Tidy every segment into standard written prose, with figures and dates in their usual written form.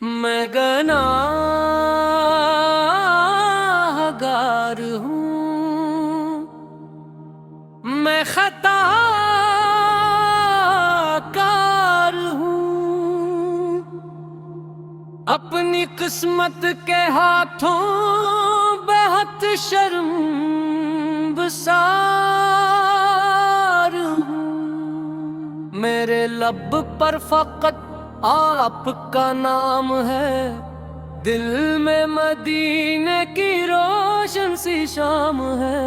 मैं गुनाहगार हूँ, मैं खताकार हूँ। अपनी किस्मत के हाथों बेहद शर्मसार हूँ। मेरे लब पर फकत आपका नाम है, दिल में मदीने की रोशन सी शाम है।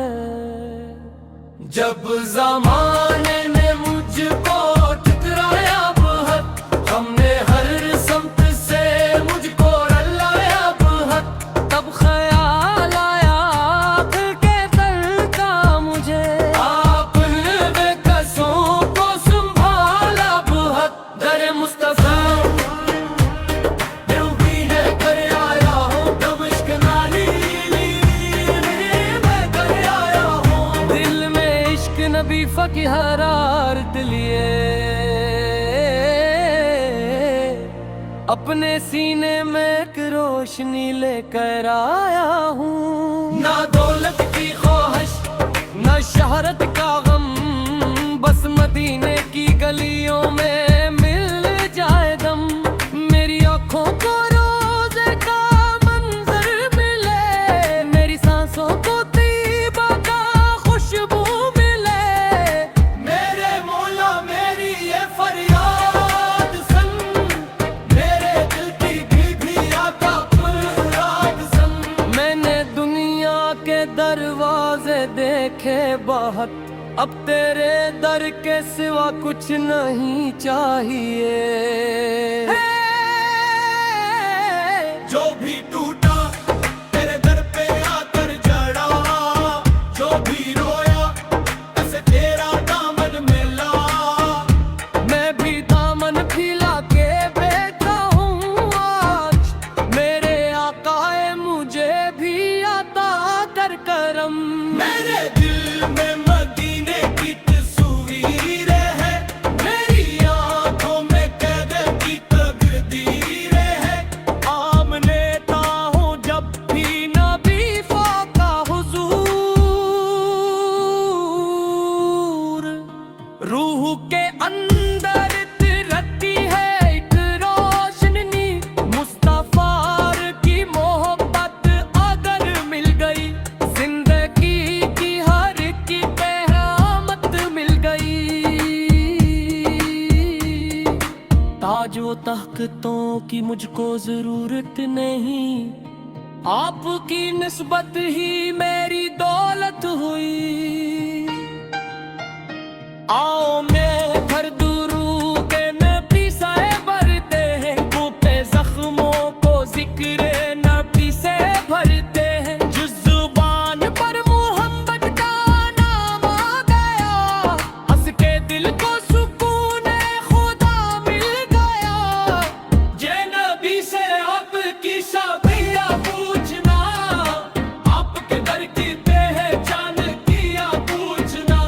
जब ज़माने ने मुझको ठुकराया बहुत, हमने हर सम्त से मुझको रुलाया बहुत, तब ख्याल आया आँख के दर का मुझे, आपने बेकसों को संभाला बहुत। दर मुस्तफा नबी की हरारत लिए अपने सीने में एक रोशनी लेकर आया हूँ। ना दौलत की ख्वाहिश ना शहरत का गम, बस मदीने की गलियों में मिल जाए दम। मेरी आँखों को रोज़े का मंजर मिले, मेरी सांसों को तीबा का खुशबू दरवाजे देखे बहुत, अब तेरे दर के सिवा कुछ नहीं चाहिए। जो भी टूटा तेरे दर पे आकर जड़ा, जो भी रोया ऐसे तेरा दामन मिला। मैं भी दामन फैला के बैठा हूँ आज, मेरे आकाए मुझे भी आता कर करम। मेरे दिल में मदीने की तस्वीर है, मेरी आंखों में कैद की तकदीर है। आमने ता हूँ जब भी नबी फाका हुजूर, रूह के अंदर तिरती है एक रोशनी। मुस्तफार की मोहब्बत अगर मिल गई, जिंदगी की हर की रहमत मिल गई। ताजो तख्तों की मुझको जरूरत नहीं, आपकी निस्बत ही मेरी दौलत हुई। आओ मैं भर दुरूद नबी से भरते हैं, कूपे जख्मों को जिक्र नबी से भरते हैं। जिस जुबान पर मोहम्मद का नाम आ गया, हंस के दिल को सुकून खुदा मिल गया। जे नबी से आपकी शाबिया पूछना, आपके दर की पहचान किया पूछना।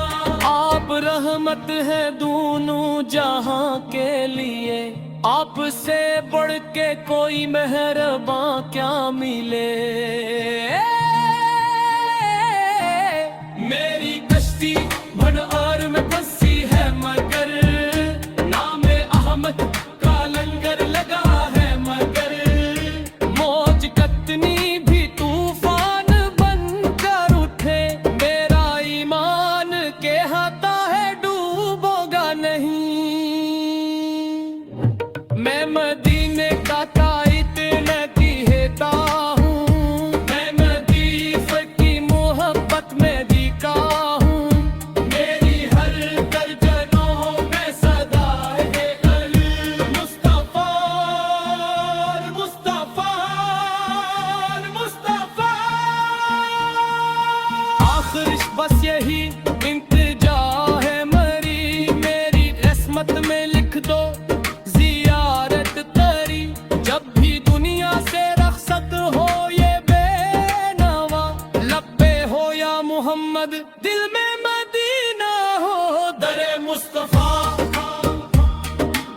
आप रहमत है दोनों जहां के लिए, आपसे बढ़ के कोई मेहरबान क्या मिले। मेरी कश्ती भंडार में फंसी है मगर, नाम अहमद का लंगर लगा है मगर। मौज कतनी भी तूफान बनकर उठे, मेरा ईमान के हाथा है डूबोगा नहीं। मैं मदीने का कायद नदी हेता हूँ, मैं मदीफ की मोहब्बत में जीता हूँ। मेरी हर दर्जनों में सदा है अल मुस्तफा मुस्तफा मुस्तफा। आखिर बस यही इंतजा है मरी, मेरी किस्मत में लिख दो जियारत तेरी। जब भी दुनिया से रखसत हो ये बेनवा, लब्बे हो या मोहम्मद दिल में मदीना हो। दरे मुस्तफा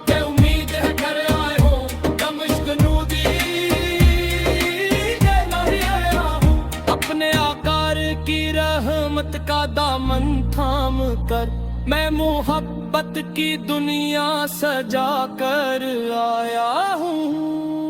के उम्मीद है घर आए हो, दमिश्क नूदी प्यार की रहमत का दामन थाम कर मैं मोहब्बत की दुनिया सजा कर आया हूँ।